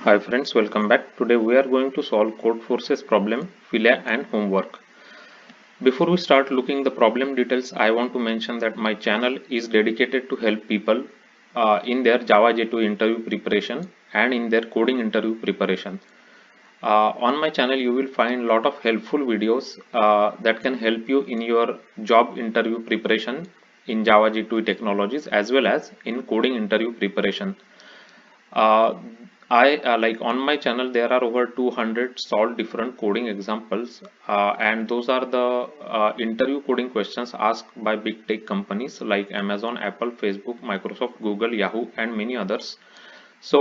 Hi friends, welcome back. Today we are going to solve Codeforces problem, philia and homework. Before we start looking the problem details, I want to mention that my channel is dedicated to help people in their Java J2 interview preparation and in their coding interview preparation. On my channel you will find lot of helpful videos that can help you in your job interview preparation in Java J2 technologies as well as in coding interview preparation. uh, I like on my channel there are over 200 solved different coding examples, and those are the interview coding questions asked by big tech companies like Amazon, Apple, Facebook, Microsoft, Google, Yahoo, and many others. So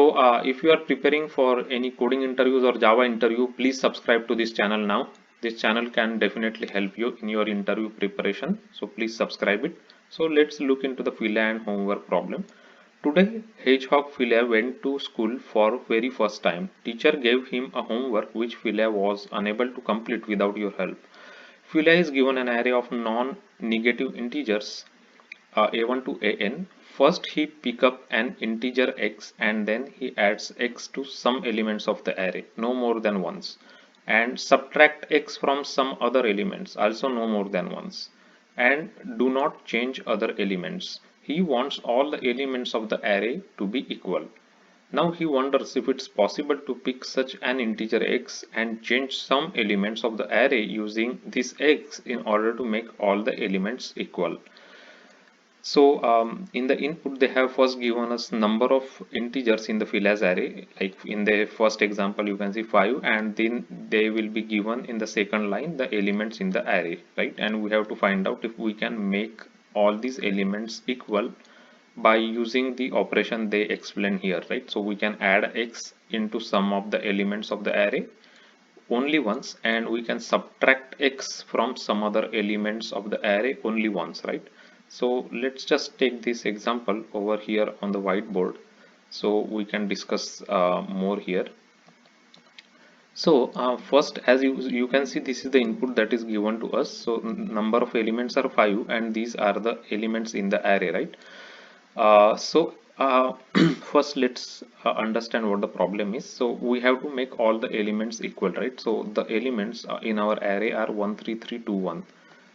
if you are preparing for any coding interviews or Java interview, please subscribe to this channel now. This channel can definitely help you in your interview preparation. So please subscribe it. So let's look into the philia and homework problem. Today, Hedgehog Philia went to school for very first time. Teacher gave him a homework which Philia was unable to complete without your help. Philia is given an array of non-negative integers a1 to an. First he pick up an integer x and then he adds x to some elements of the array, no more than once, and subtract x from some other elements, also no more than once, and do not change other elements. He wants all the elements of the array to be equal. Now he wonders if it's possible to pick such an integer x and change some elements of the array using this x in order to make all the elements equal. So in the input they have first given us number of integers in the filias array, like in the first example you can see 5, and then they will be given in the second line the elements in the array, right? And we have to find out if we can make all these elements equal by using the operation they explain here, right? So we can add x into some of the elements of the array only once, and we can subtract x from some other elements of the array only once, right? So let's just take this example over here on the whiteboard so we can discuss more here. So first, as you can see, this is the input that is given to us. So number of elements are 5 and these are the elements in the array, right? So first let's understand what the problem is. So we have to make all the elements equal, right? So the elements in our array are 1 3 3 2 1.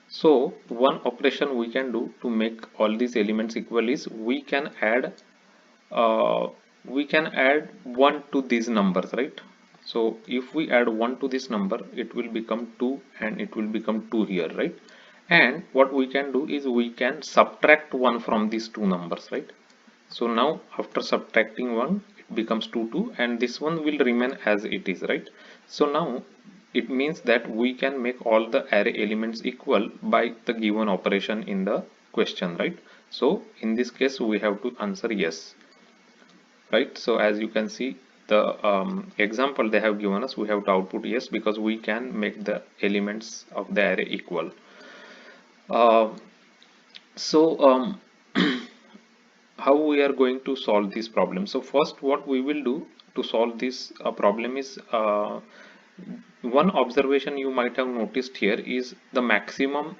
So one operation we can do to make all these elements equal is uh, we can add 1 to these numbers, right? So if we add 1 to this number, it will become 2 and it will become 2 here, right? And what we can do is we can subtract 1 from these two numbers, right? So now after subtracting 1, it becomes 2 2, and this one will remain as it is, right? So now it means that we can make all the array elements equal by the given operation in the question, right? So in this case we have to answer yes, right? So as you can see, the example they have given us, we have to output yes because we can make the elements of the array equal. uh, so how we are going to solve this problem? So first what we will do to solve this problem is, one observation you might have noticed here is the maximum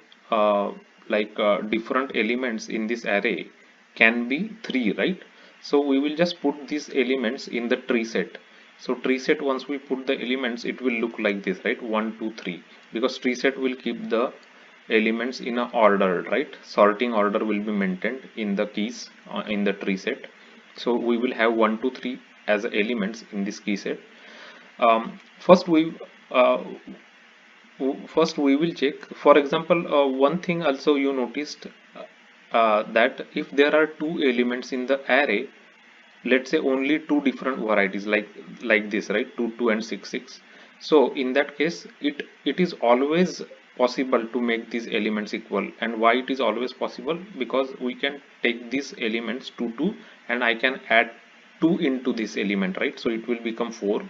different elements in this array can be 3, right? So we will just put these elements in the tree set. So tree set, once we put the elements, it will look like this, right? 1 2 3, because tree set will keep the elements in a order, right? Sorting order will be maintained in the keys in the tree set. So we will have 1 2 3 as elements in this key set. um, first we uh, First we will check, for example, one thing also you noticed, that if there are two elements in the array, let's say only two different varieties, like this, right? 2 2 and 6 6. So in that case it is always possible to make these elements equal. And why it is always possible? Because we can take these elements 2 2 and I can add 2 into this element, right? So it will become 4,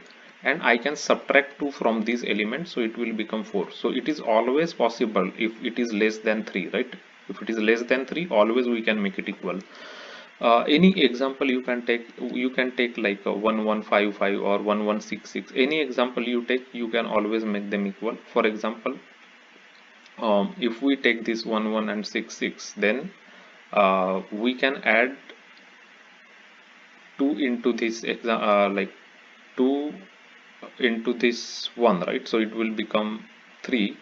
and I can subtract 2 from these elements, so it will become 4. So it is always possible if it is less than 3, right? If it is less than 3, always we can make it equal. Any example you can take, like 1155 or 1166. Any example you take, you can always make them equal. For example, if we take this 11 and 66, then we can add 2 into this exam, 2 into this 1, right? So it will become 3.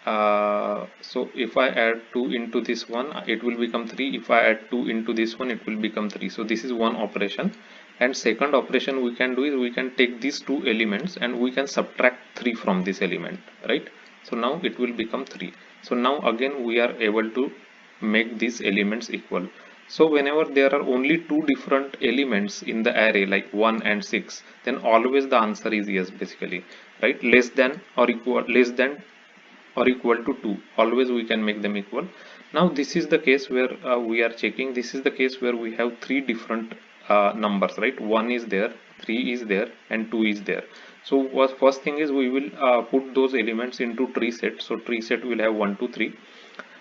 So if I add 2 into this one, it will become 3. If I add 2 into this one, it will become 3. So this is one operation. And second operation we can do is we can take these two elements and we can subtract 3 from this element, right? So now it will become 3. So now again we are able to make these elements equal. So whenever there are only two different elements in the array like 1 and 6, then always the answer is yes basically, right? Less than or equal to 2, always we can make them equal. Now this is the case where we are checking, this is the case where we have three different numbers, right? 1 is there, 3 is there, and 2 is there. So what first thing is we will put those elements into tree set. So tree set will have 1 2 3.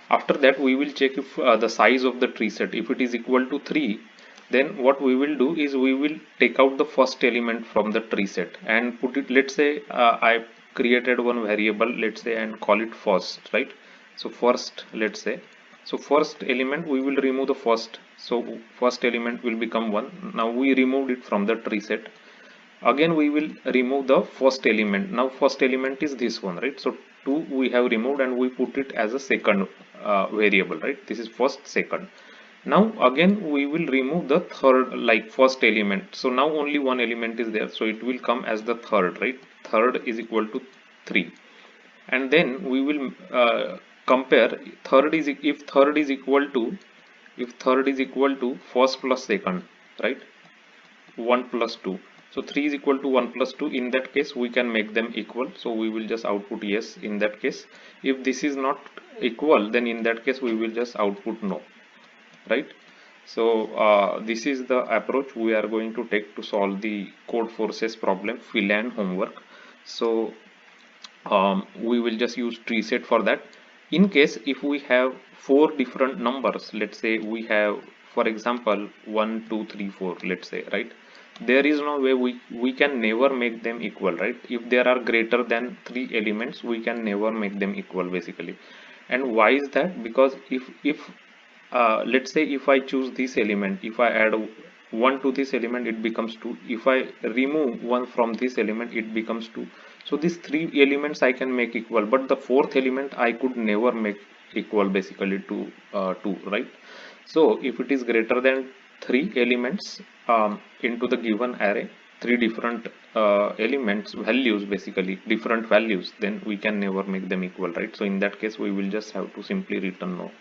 After that we will check if the size of the tree set, if it is equal to 3, then what we will do is we will take out the first element from the tree set and put it, let's say I created one variable, let's say, and call it first, right? So first, let's say, so first element we will remove the first, so first element will become 1. Now we removed it from the tree set. Again we will remove the first element. Now first element is this one, right? So 2 we have removed and we put it as a second variable, right? This is first, second. Now again we will remove the third, like first element. So now only one element is there, so it will come as the third, right? Third is equal to 3. And then we will compare third is, if third is equal to, if third is equal to first plus second, right? 1 plus 2. So 3 is equal to 1 plus 2. In that case we can make them equal, so we will just output yes in that case. If this is not equal, then in that case we will just output no, right? So this is the approach we are going to take to solve the Codeforces problem, Philia and homework. So we will just use tree set for that. In case if we have four different numbers, let's say we have, for example, 1 2 3 4, let's say, right? There is no way we can never make them equal, right? If there are greater than 3 elements, we can never make them equal basically. And why is that? Because if let's say if I choose this element, if I add 1 to this element, it becomes 2. If I remove 1 from this element, it becomes 2. So these three elements I can make equal, but the fourth element I could never make equal basically to 2, right? So if it is greater than 3 elements into the given array, three different elements, values, basically different values, then we can never make them equal, right? So in that case we will just have to simply return no.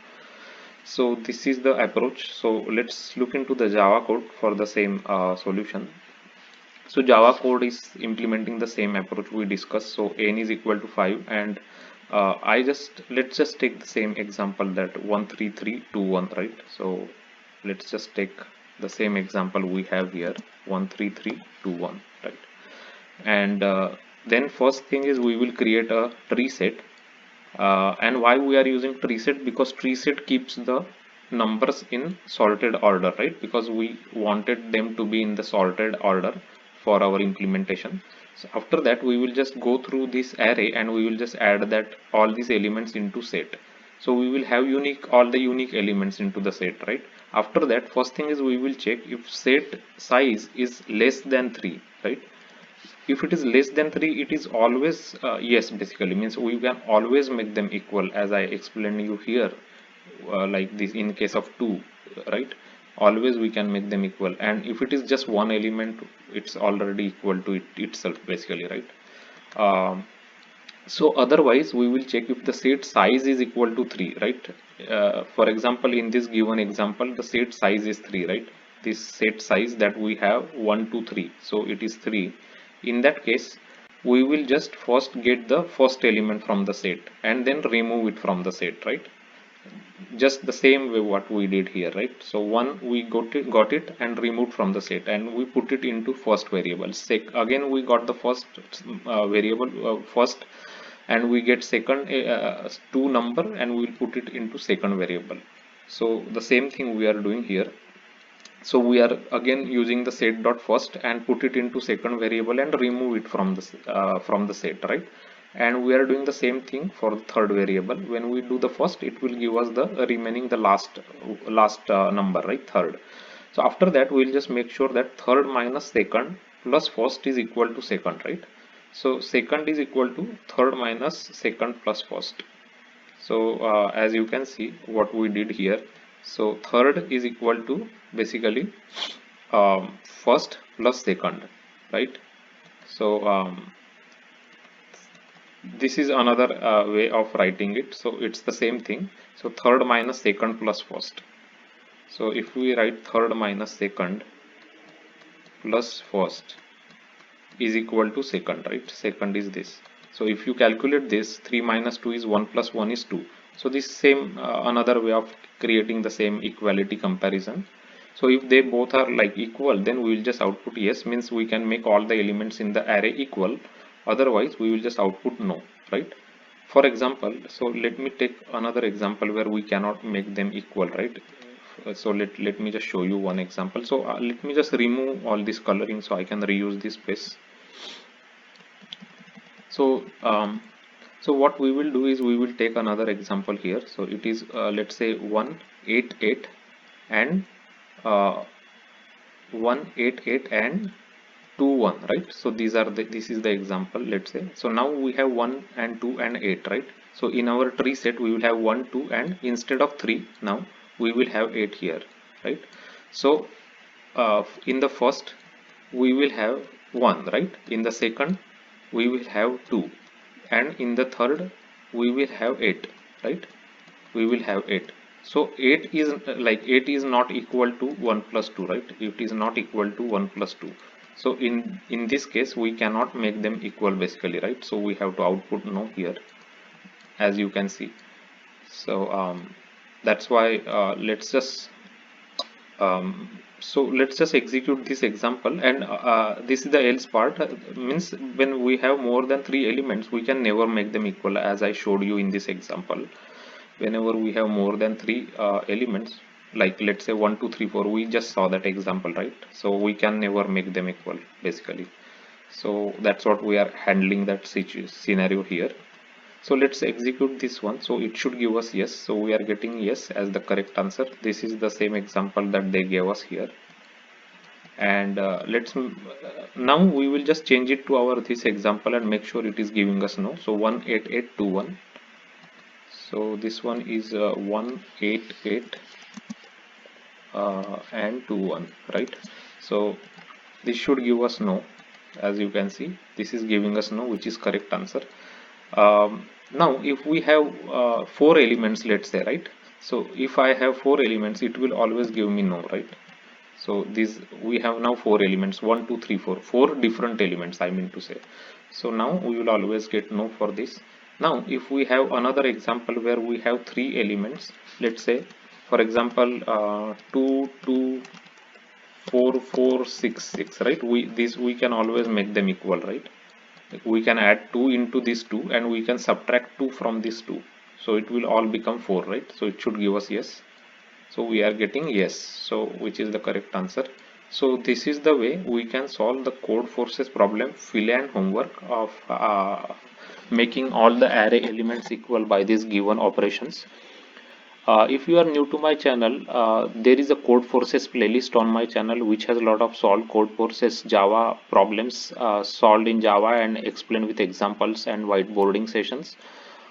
So this is the approach. So let's look into the Java code for the same solution. So Java code is implementing the same approach we discussed. So n is equal to 5, and let's just take the same example, that 13321, right? So let's just take the same example we have here, 13321, right? And then first thing is we will create a tree set. And why we are using tree set? Because tree set keeps the numbers in sorted order, right? Because we wanted them to be in the sorted order for our implementation. So after that we will just go through this array and we will just add that all these elements into set. So we will have all the unique elements into the set, right? After that, first thing is we will check if set size is less than 3, right? If it is less than 3, it is always yes basically, means we can always make them equal, as I explained you here, like this in case of 2, right? Always we can make them equal. And if it is just one element, it's already equal to it itself basically, right? So otherwise we will check if the set size is equal to 3, right? For example, in this given example, the set size is 3, right? This set size that we have 1 2 3, so it is 3. In that case we will just first get the first element from the set and then remove it from the set, right? Just the same way what we did here, right? So one we got it and removed from the set and we put it into first variable. Again we got the first variable first, and we get second 2 number and we will put it into second variable. So the same thing we are doing here. So we are again using the set dot first and put it into second variable and remove it from the set, right? And we are doing the same thing for the third variable. When we do the first, it will give us the remaining, the last number, right? Third. So after that we will just make sure that third minus second plus first is equal to second, right? So second is equal to third minus second plus first. So as you can see what we did here, so third is equal to basically first plus second, right? So this is another way of writing it, so it's the same thing. So third minus second plus first. So if we write third minus second plus first is equal to second, right? Second is this. So if you calculate this, 3 minus 2 is 1 plus 1 is 2. So this same another way of creating the same equality comparison. So if they both are like equal, then we will just output yes, means we can make all the elements in the array equal. Otherwise we will just output no, right? For example, so let me take another example where we cannot make them equal, right? So let me just show you one example. So let me just remove all this coloring so I can reuse this space. So so what we will do is we will take another example here. So it is let's say 188 and 188 and 21, right? So these are this is the example, let's say. So now we have 1 and 2 and 8, right? So in our tree set we will have 1 2 and instead of 3 now we will have 8 here, right? So in the first we will have 1, right? In the second we will have 2, and in the third we will have 8, right? We will have 8. So 8 is like 8 is not equal to 1 plus 2, right? It is not equal to 1 plus 2. So in this case we cannot make them equal basically, right? So we have to output no here, as you can see. So that's why let's just execute this example, and this is the else part, means when we have more than 3 elements we can never make them equal, as I showed you in this example. Whenever we have more than 3 elements, like let's say 1 2 3 4, we just saw that example, right? So we can never make them equal basically. So that's what we are handling that scenario here. So let's execute this one. So it should give us yes. So we are getting yes as the correct answer. This is the same example that they gave us here. And now we will just change it to our this example and make sure it is giving us no. So 18821. So this one is 188 and 21, right? So this should give us no. As you can see, this is giving us no, which is correct answer. Now if we have 4 elements, let's say, right? So if I have 4 elements, it will always give me no, right? So these we have now 4 elements, 1 2 3 4, 4 different elements I mean to say. So now we will always get no for this. Now if we have another example where we have 3 elements, let's say for example 2 2 4 4 6 6, right? We can always make them equal, right? We can add 2 into this 2 and we can subtract 2 from this 2, so it will all become 4, right? So it should give us yes. So we are getting yes, so which is the correct answer. So this is the way we can solve the Codeforces problem, Philae and homework of making all the array elements equal by these given operations. If you are new to my channel, there is a Codeforces playlist on my channel which has a lot of solved Codeforces Java problems solved in Java and explained with examples and whiteboarding sessions.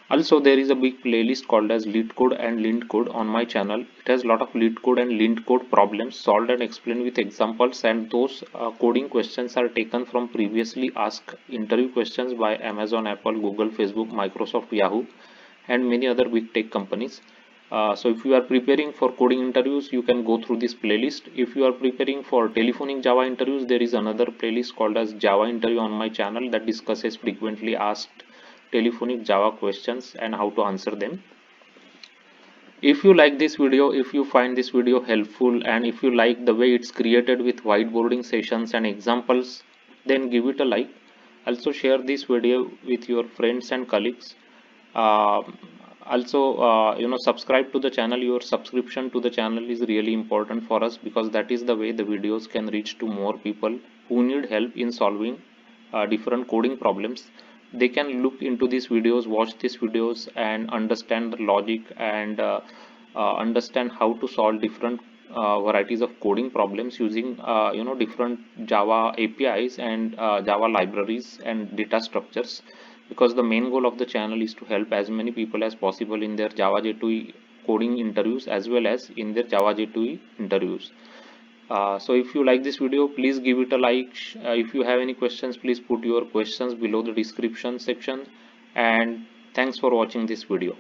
Also, there is a big playlist called as LeetCode and LintCode on my channel. It has a lot of LeetCode and LintCode problems solved and explained with examples, and those coding questions are taken from previously asked interview questions by Amazon, Apple, Google, Facebook, Microsoft, Yahoo, and many other big tech companies. So if you are preparing for coding interviews, you can go through this playlist. If you are preparing for telephonic Java interviews, there is another playlist called as Java interview on my channel that discusses frequently asked telephonic Java questions and how to answer them. If you like this video, if you find this video helpful, and if you like the way it's created with whiteboarding sessions and examples, then give it a like. Also share this video with your friends and colleagues. Also subscribe to the channel. Your subscription to the channel is really important for us, because that is the way the videos can reach to more people who need help in solving different coding problems. They can look into these videos, watch these videos, and understand the logic and understand how to solve different varieties of coding problems using different Java APIs and Java libraries and data structures, because the main goal of the channel is to help as many people as possible in their Java J2E coding interviews as well as in their Java J2E interviews. So if you like this video, please give it a like. If you have any questions, please put your questions below the description section, and thanks for watching this video.